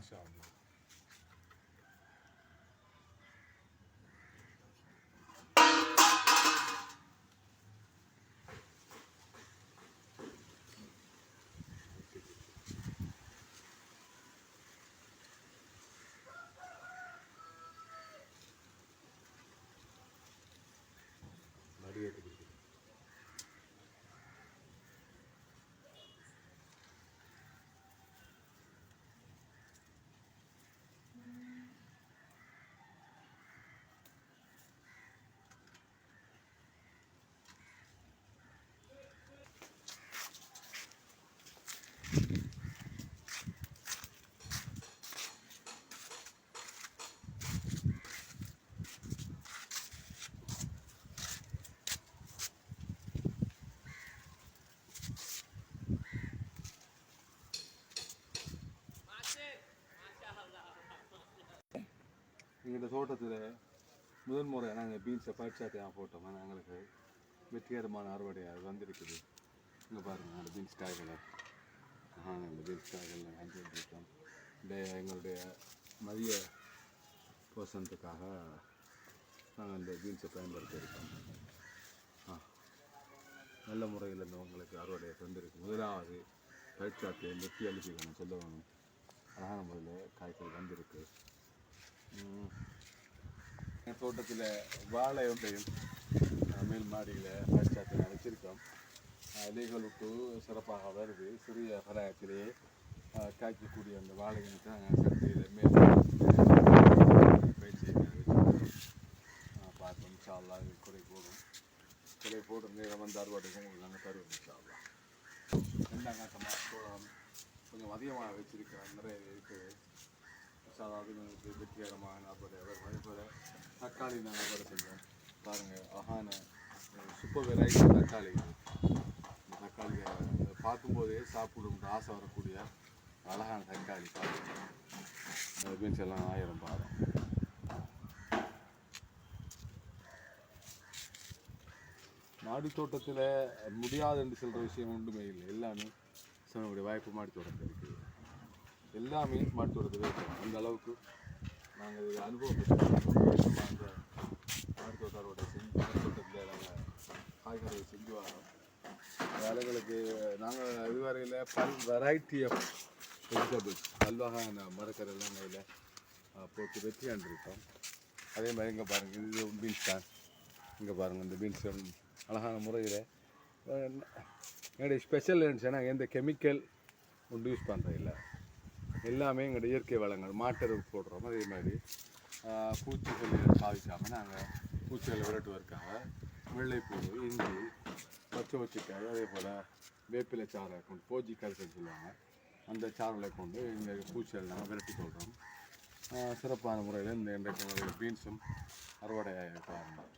மாஷா அல்லாஹ். மடியேற்றி கொடுக்குது. எங்கள் தோட்டத்தில் முதன்முறை நாங்கள் பீன்ஸை பயிற்சாத்தையாக போட்டோம். எங்களுக்கு வெற்றிகரமான அறுவடையாக வந்திருக்குது. இங்கே பாருங்கள், அந்த பீன்ஸ் காய்களை இந்த பீன்ஸ் காய்களில் வந்துருக்கோம். இந்த எங்களுடைய மதிய போஷணத்துக்காக நாங்கள் இந்த பீன்ஸை பயன்படுத்தி இருக்கோம். நல்ல முறையில் இந்த உங்களுக்கு அறுவடையை தந்திருக்கு. முதலாவது பயிற்சாத்தை வெற்றி அளிக்கணும் சொல்ல வேணும். அழகான முறையில் காய்கள் வந்திருக்கு. என் தோட்டத்தில் வாழை ஒன்றையும் மேல் மாடியில் பயிற்சாத்தை வச்சுருக்கோம். இலைகள் விட்டு சிறப்பாக வருது. சிறிய பராயத்திலேயே காய்க்கக்கூடிய அந்த வாழைகளுக்கு நாங்கள் சக்தியில் மேல் பயிற்சியை பார்ப்போம். இன்ஷா அல்லாஹ் குறை போடும் நேரம் வந்து அறுவடைக்கும் உங்களுக்கு நாங்கள் தருவோம். இன்ஷா அல்லாஹ் வெண்டாங்காட்டமாக சோளம் கொஞ்சம் அதிகமாக வச்சுருக்கிறோம். நிறைய இருக்குது. அதாவது எங்களுக்கு வெற்றிகரமான அறுவடை வரும். அதே போல் தக்காளி நாங்கள் அறுவடை செஞ்சோம். பாருங்கள், அழகான சூப்பர் வெரைட்டி தக்காளி. இந்த தக்காளியை பார்க்கும்போதே சாப்பிடும் ஆசை வரக்கூடிய அழகான தக்காளி. பார்த்து பீன்ஸ் எல்லாம் 1000 பாரம். மாடி தோட்டத்தில் முடியாது என்று சொல்கிற விஷயம் ஒன்றுமே இல்லை. எல்லாமே நம்முடைய வாய்ப்பு மாடி தோட்டத்தில் இருக்குது. எல்லாமே மாடி தோட்டத்தில் இருக்குது. அந்த அளவுக்கு நாங்கள் இது அனுபவப்பட்டோம். அந்த மாடி தோட்டத்தோட மாடி தோட்டத்தில் நாங்கள் காய்கறியை செஞ்சு வரோம். வேலைகளுக்கு நாங்கள் இதுவரையில் பல் வெரைட்டி ஆஃப் வெஜிடபிள்ஸ் பல்வகையான மரக்கரெல்லாம் இதில் போட்டு வெற்றி கண்டிருக்கோம். அதே மாதிரி இங்கே பாருங்கள், இது பீன்ஸ் தான். இங்கே பாருங்கள், இந்த பீன்ஸ் அழகான முறையில் எங்களுடைய ஸ்பெஷல் இருந்துச்சுன்னா எந்த கெமிக்கல் ஒன்று யூஸ் பண்ணுறதில்ல. எல்லாமே எங்களுடைய இயற்கை வளங்கள் மாட்டெருவு போடுறோம். அதே மாதிரி பூச்சிகளை பாதிக்காமல் நாங்கள் பூச்சிகளை விரட்டுவதற்காக வெள்ளைப்பூடு, இஞ்சி, பச்சை வச்சிக்காய், அதே போல் வேப்பிலை சாறை கொண்டு போஜி கல்சல் சொல்லுவாங்க, அந்த சாறுகளை கொண்டு எங்கள் பூச்சிகளை நாங்கள் விரட்டி கொள்கிறோம். சிறப்பான முறையில் இந்த இன்றைக்கு பீன்ஸும் அறுவடையாக பாருங்கள்.